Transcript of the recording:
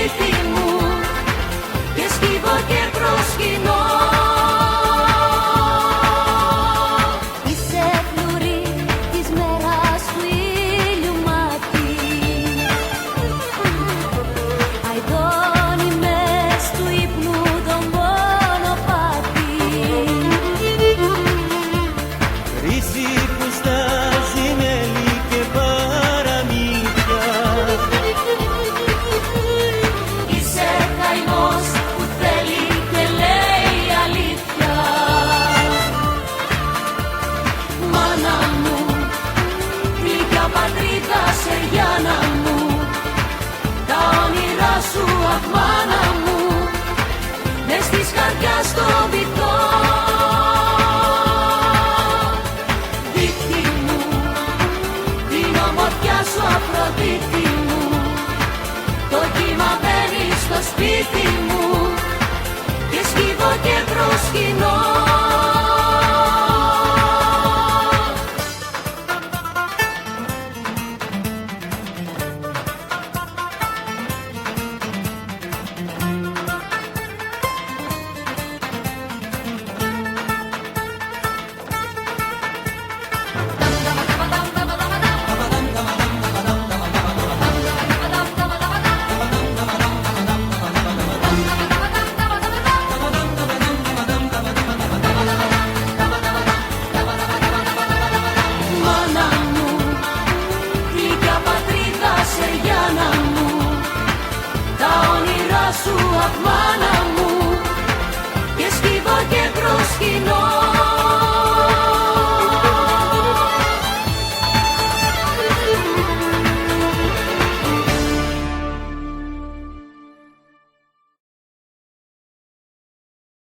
σπίτι μου και σκύβω και προσκυνώ. Είσαι φλουρί της μέρας του ήλιου μάτι, αηδώνει μες του ύπνου τον μονοπάτι. Ρύζι που στάζει μέλι και παραμύθια. Είσαι καημός που θέλει και λέει αλήθεια. Μάνα μου, γλυκιά πατρίδα Σεριάνα μου, τα όνειρά σου αχ μάνα μου, μες της καρδιάς στο βυθό. Δίχτυ μου, την ομορφιά σου Αφροδίτη μου, το κύμα μπαίνει στο σπίτι μου και σκύβω και προσκυνώ. Μάνα μου, γλυκιά πατρίδα Σεριάνα μου, τα όνειρά σου αχ μάνα μου, και σκύβω και προσκυνώ.